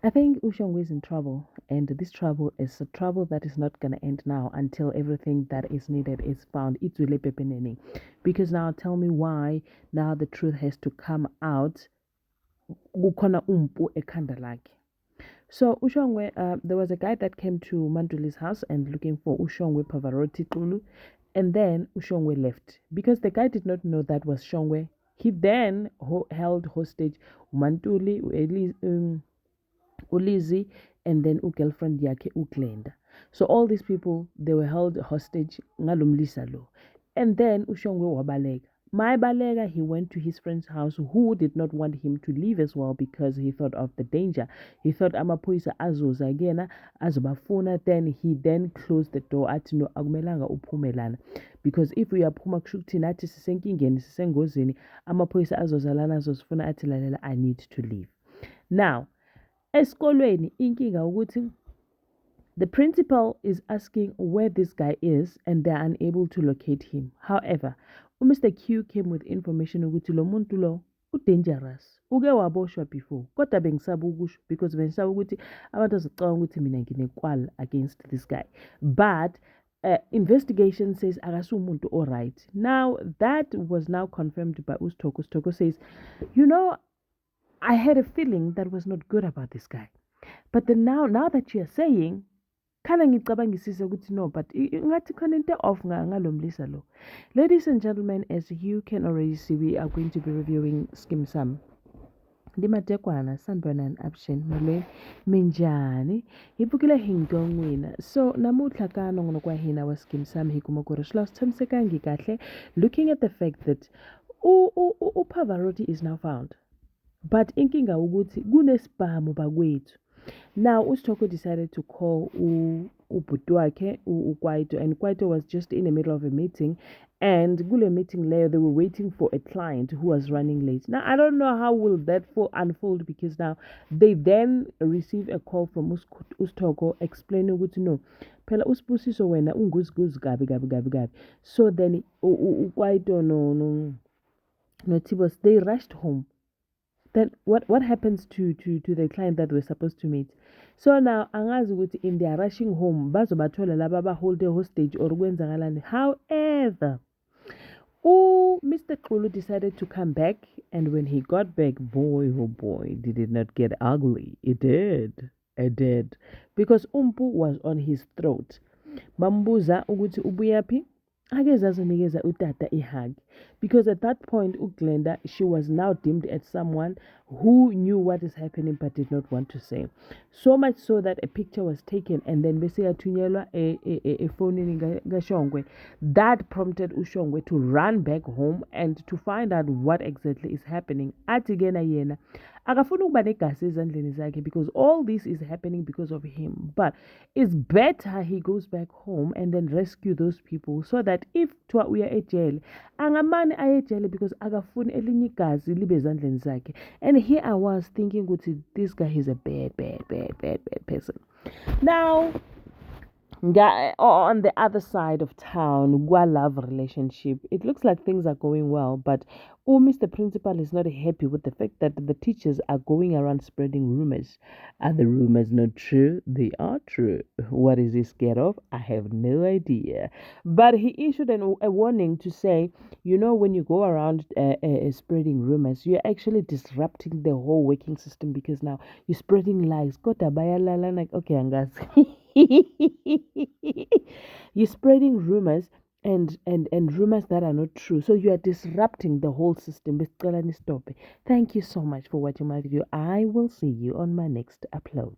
I think Ushongwe is in trouble, and this trouble is a trouble that is not going to end now until everything that is needed is found. It's really pepeneni. Because now tell me why now the truth has to come out. Kukhona umpu ekhanda lakhe. So Ushongwe, there was a guy that came to Manduli's house and looking for Ushongwe Pavarotti Kulu, and then Ushongwe left because the guy did not know that was Shongwe. He then held hostage Mantuli, Ulizi, and then girlfriend yakhe uGlenda. So all these people they were held hostage ngalomlisa lo. And then Ushongwe wabalega. My balega, he went to his friend's house who did not want him to leave as well because he thought of the danger. He thought amaphoyisa azoza again azobafuna. Then he then closed the door athi no akumelanga uphume lana because if uyaphuma kusho ukuthi nathi sisenkingeni sisengozini amaphoyisa azoza lana azosifuna athi lalela I need to leave. Now esikolweni inkinga ukuthi the principal is asking where this guy is and they are unable to locate him. However, Mr. Q came with information ukuthi lo muntu lo dangerous. Uke waboshwa before. Kodwa bengisaba ukusho because bengisaba ukuthi abantu bazocabanga ukuthi mina nginekwal against this guy. But investigation says akasumuntu all right. Now that was now confirmed by Ustoko. Ustoko says, you know, I had a feeling that was not good about this guy. But then now that you are saying, khana ngicabangisisa ukuthi no, but ngathi khona into off ngalomlisa lo. Ladies and gentlemen, as you can already see, we are going to be reviewing Skeem Saam. Ndimatekwana sanibona option male minjani hibukile hingongwina so namuhla ka nongono kwa hina wa Skeem Saam hikuma ku ri swilo swi tshamisekangi kahle looking at the fact that Pavarotti is now found. But inkinga ukuthi kunesibhamu bakwethu. Now Ustoko decided to call ubhuti wakhe uKwaito, and Kwaito was just in the middle of a meeting, and kule meeting later they were waiting for a client who was running late. Now I don't know how will that unfold because now they then receive a call from Ustoko explaining ukuthi no phela usibusiso wena unguziguzi gabi. So then uKwaito no Tibos they rushed home. Then what happens to the client that we're supposed to meet? So now angazi ukuthi in their rushing home bazobathola laba hold a hostage or kwenzakalani. However, Mr. Kulu decided to come back, and when he got back, boy oh boy, did it not get ugly. It did because umpu was on his throat. Bambuza ukuthi ubuyaphi akezazonikeza utata ihug because at that point uGlenda she was now deemed as someone who knew what is happening but did not want to say, so much so that a picture was taken and then bese yathunyelwa efonini kaShongwe. That prompted uShongwe to run back home and to find out what exactly is happening. Athi kena yena akafuna ukuba negazi ezandleni zakhe because all this is happening because of him, but it's better he goes back home and then rescue those people so that if kuthiwa uya ejele angamane aye ejele because akafuni elinye igazi libe ezandleni zakhe. And here I was thinking ukuthi this guy is a bad person. Now on the other side of town, love relationship, it looks like things are going well, but Mr. Principal is not happy with the fact that the teachers are going around spreading rumors. Are the rumors not true? They are true. What is he scared of? I have no idea. But he issued a warning to say, you know, when you go around spreading rumors, you're actually disrupting the whole working system because now you're spreading lies. Kota bayalala like okay, angas. You're spreading rumors and rumors that are not true. So you are disrupting the whole system. Thank you so much for watching my video. I will see you on my next upload.